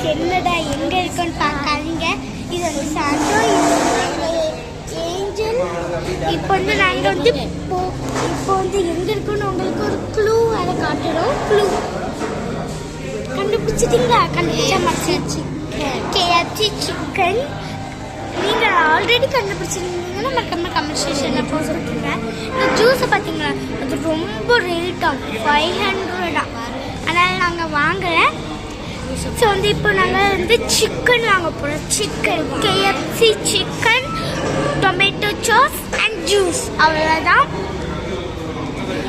Guys என்னடா எங்க இருக்குன்னு பார்க்காதீங்க. இது வந்து சாண்டோ, ஏஞ்சல். இப்போ வந்து நாங்கள் வந்து இப்போ வந்து எங்க இருக்குன்னு உங்களுக்கு ஒரு க்ளூ அதை காட்டுறோம். க்ளூ கண்டுபிடிச்சிட்டீங்களா? கண்டுபிடிச்சா மச்சி KFC சிக்கன். நீங்கள் ஆல்ரெடி கண்டுபிடிச்சிருந்தீங்கன்னா மறக்காம கமெண்ட் செக்ஷனில் போஸ்ட் பண்ணுங்க. இந்த ஜூஸை பார்த்தீங்களா, அது ரொம்ப ரேட்டாக 500. அதனால் நாங்கள் வாங்கலை. ஸோ வந்து இப்போ நாங்கள் வந்து சிக்கன் வாங்க போகிறோம். Chicken KFC chicken, tomato sauce and juice, அவ்வளோதான்.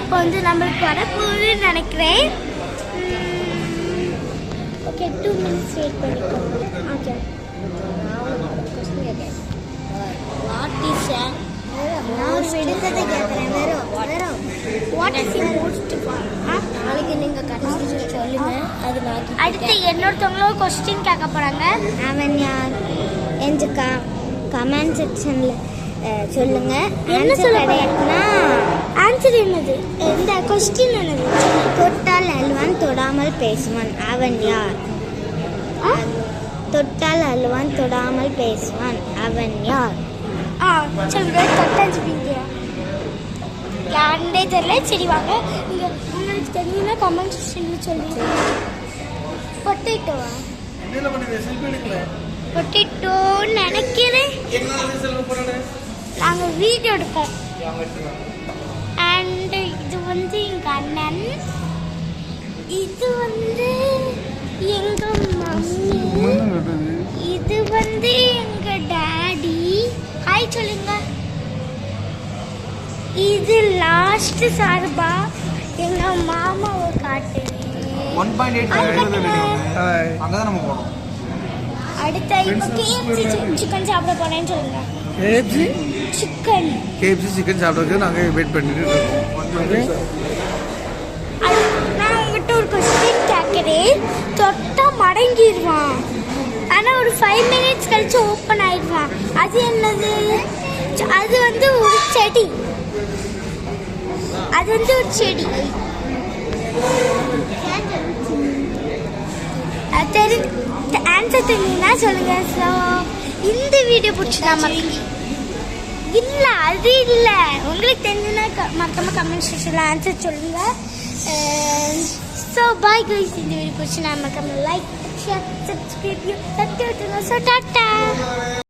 இப்போ வந்து நம்மளுக்கு வரப்போகுதுன்னு நினைக்கிறேன். ஓகே, 2 minutes வெயிட் பண்ணிக்கோங்க. ஓகே, விடுத்ததை கேட்குறேன். வாட் இஸ் மோஸ்ட் நாளைக்கு நீங்கள் கடைசி சொல்லுங்க. அது அடுத்து இன்னொருத்தவங்களும் கொஸ்டின் கேட்க போகிறாங்க. அவன் யார் என்று கமெண்ட் செக்ஷனில் சொல்லுங்க. என்ன சொல்லுன்னா ஆன்சர் என்னது, இந்த கொஸ்டின் என்னது? தொட்டால் அழுவான் தொடாமல் பேசுவான், அவன் யார்? தொட்டால் அழுவான் தொடாமல் பேசுவான், அவன் யார்? சொல்லுங்க. தொட்டாஞ்சுப்பீங்க யாருன்னே தெரியல. சரி வாங்க, நீங்கள் உங்களுக்கு தெரியும்னா கமெண்ட் செக்ஷனில் சொல்லுங்க. பொட்டேட்டோவா? பொட்டேட்டோன்னு நினைக்கிறேன். நாங்கள் வீடியோ எடுப்போம். அண்ட் இது வந்து எங்கள் அண்ணன், இது வந்து எங்கள் மம்மி, இது வந்து எங்கள் டாடி. ஹாய் சொல்லுங்க. இது லாஸ்ட் சார்பா எங்கள் மாமாவை காட்டுறேன். 1.8 அங்கதான் நம்ம போறோம். அடுத்த இப்போ KFC சிக்கன் சாப்பிட போறேன்னு சொல்லுங்க. KFC சிக்கன் சாப்பிட்றதுக்கு நாங்கள் வெயிட் பண்ணிட்டு இருக்கோம். நான் உங்கள்கிட்ட ஒரு கொஸ்டின் கேட்குறேன். தொட்டா மடங்கிடுவான், ஆனால் ஒரு 5 minutes கழிச்சு ஓப்பன் ஆயிடுவான். அது என்னது? அது வந்து ஒரு செடி. அது வந்து ஒரு செடி. ஆன்சர் தெரியுன்னா சொல்லுங்க. ஸோ இந்த வீடியோ பிடிச்சதா? இல்லை, அது இல்லை. உங்களுக்கு தெரிஞ்சுன்னா மறக்காம கமெண்ட் செக்ஷனில் ஆன்சர் சொல்லுங்க. So bye guys. இந்த வீடியோ பிடிச்சி நான் மறக்காம லைக், ஷேர், சப்ஸ்கிரைப் தட்டி விட்டுருங்க. So tata.